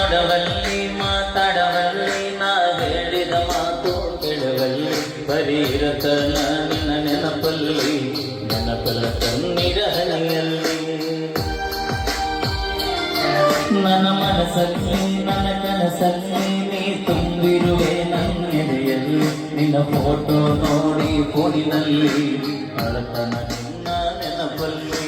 ನೋಡವಲ್ಲಿ ಮಾತಾಡವಲ್ಲಿ ನಾ ಹೇಳಿದ ಮಾತು ಕೇಳುವಲ್ಲಿ ಬರೀ ಇರತನ ನಿನ್ನ ನೆನಪಲ್ಲಿ ನೆನಪಲ್ಲ ಕಣ್ಣೀರ ಹನಿಯಲ್ಲಿ ನನ್ನ ಮನಸ್ಸಲ್ಲಿ ನನ್ನ ಕನಸಲ್ಲಿ ನೀ ತುಂಬಿರುವೆ ನನ್ನೆದೆಯಲ್ಲಿ ನಿನ್ನ ಫೋಟೋ ನೋಡಿ ಫೋನಿನಲ್ಲಿ ಅಳತನ ನಿನ್ನ ನೆನಪಲ್ಲಿ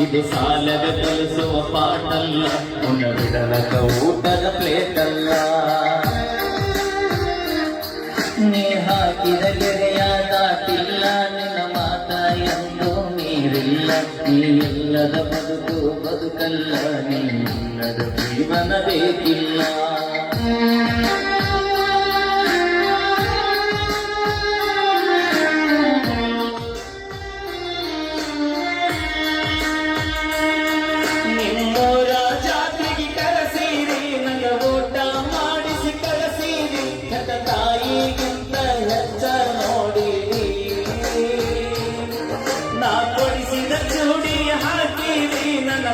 ಇದು ಸಾಲದ ಕಲಿಸುವ ಪಾಠಲ್ಲ ಉಣಬಿಡಲಕ ಊಟದ ಪ್ಲೇಟಲ್ಲ ನೀ ಹಾಕಿದ ಗೆರೆಯ ದಾಟಿಲ್ಲ ನಿನ್ನ ಮಾತ ಎಂದು ನೀರಿಲ್ಲ ನೀ ಇಲ್ಲದ ಬದುಕು ಬದುಕಲ್ಲ ನೀ ಇಲ್ಲದ ಜೀವನ ಬೇಕಿಲ್ಲ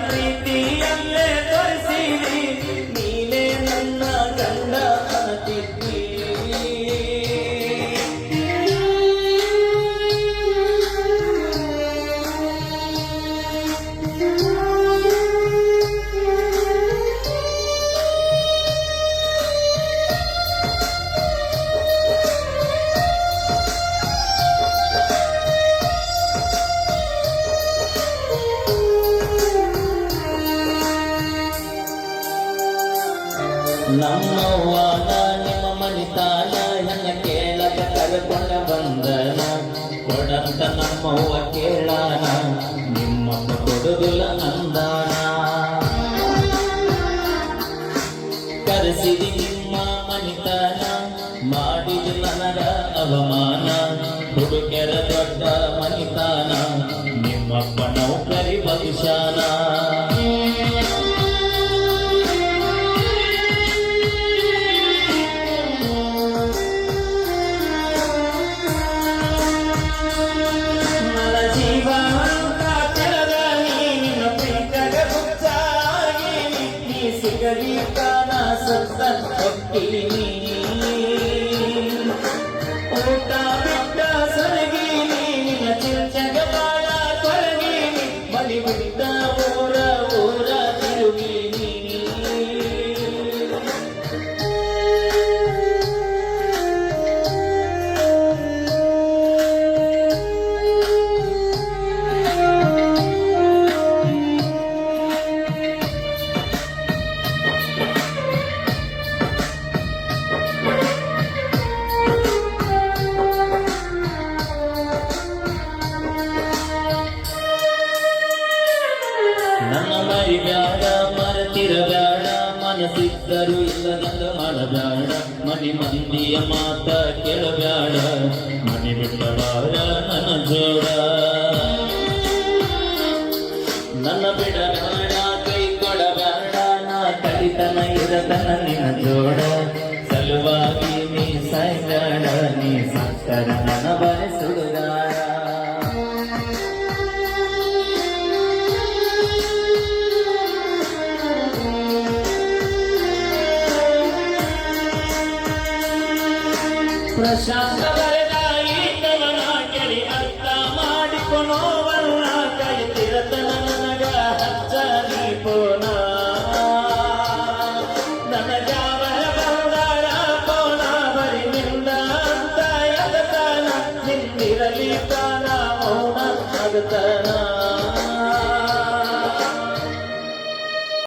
ಪ್ರೀತಿಯಲ್ಲೇ ತೋರಿಸಿರಿ ನೀನೇ ನನ್ನ ಗಂಡ ಅನ್ನತಿದ್ದಿ ನಮ್ಮವ್ವನ ನಿಮ್ಮ ಮನಿತಾನ ಹೆಂಗ ಕೇಳಕ ಕರೆಕೊಂಡ ಬಂದನ ಕೊಡಂತ ನಮ್ಮವ್ವ ಕೇಳಾನ ನಿಮ್ಮಮ್ಮ ಕೊಡುದಿಲ್ಲ ಅಂದಾನ ಕರೆಸಿದಿ ನಿಮ್ಮ ಮನಿತಾನ ಮಾಡಿದ ನನಗ ಅವಮಾನ ಹುಡುಕೆರ ದೊಡ್ಡ ಮನಿತಾನ ನಿಮ್ಮಪ್ಪ ನೌಕರಿ ಭವಿಷ್ಯಾನ ಸಿಗಲಿಕಾನ ಸತ್ತ ಹೊಕ್ಕಿನಿ ಊಟ ಬಿಟ್ಟ ಸರಗೀನಿ ನಿನ್ನ ಚಿಂಚಗ ಬಾಳ ತೊಲಗೀನಿ ಬಲಿ ಬಿಟ್ಟ ಊರ ಊರ ತಿರುಗೀನಿ ನನ್ನ ಮರಿಬ್ಯಾಡ ಮರೆತಿರಬ್ಯಾಡ ಮನಸ್ಸಿದ್ದರು ಇಲ್ಲದಂಗ ಮಾಡಬ್ಯಾಡ ಮನಿ ಮಂದಿಯ ಮಾತ ಕೇಳಬ್ಯಾಡ ಮನಿ ಬಿಟ್ಟವಾರ ನನ್ನ ಜೋಡ ನನ್ನ ಬಿಡಬ್ಯಾಡ ಕೈ ಕೊಡಬ್ಯಾಡ ನಾ ಕಲಿತನ ಇರತನ ನಿನ್ನ ಜೋಡ ಸಲುವಾಗಿ ನೀ ಸಾಯ್ಬ್ಯಾಡ ನೀ ಸತ್ತರ ನನ್ನ ಬರೆ ಸುಡುಗಾರ ಪ್ರಶಾಂತ ಬರೆದ ಈ ಕವನ ಕೇಳಿ ಅರ್ಥ ಮಾಡಿಕೊನೋವನ್ನ ಕಲಿತೆ ಮಗತನ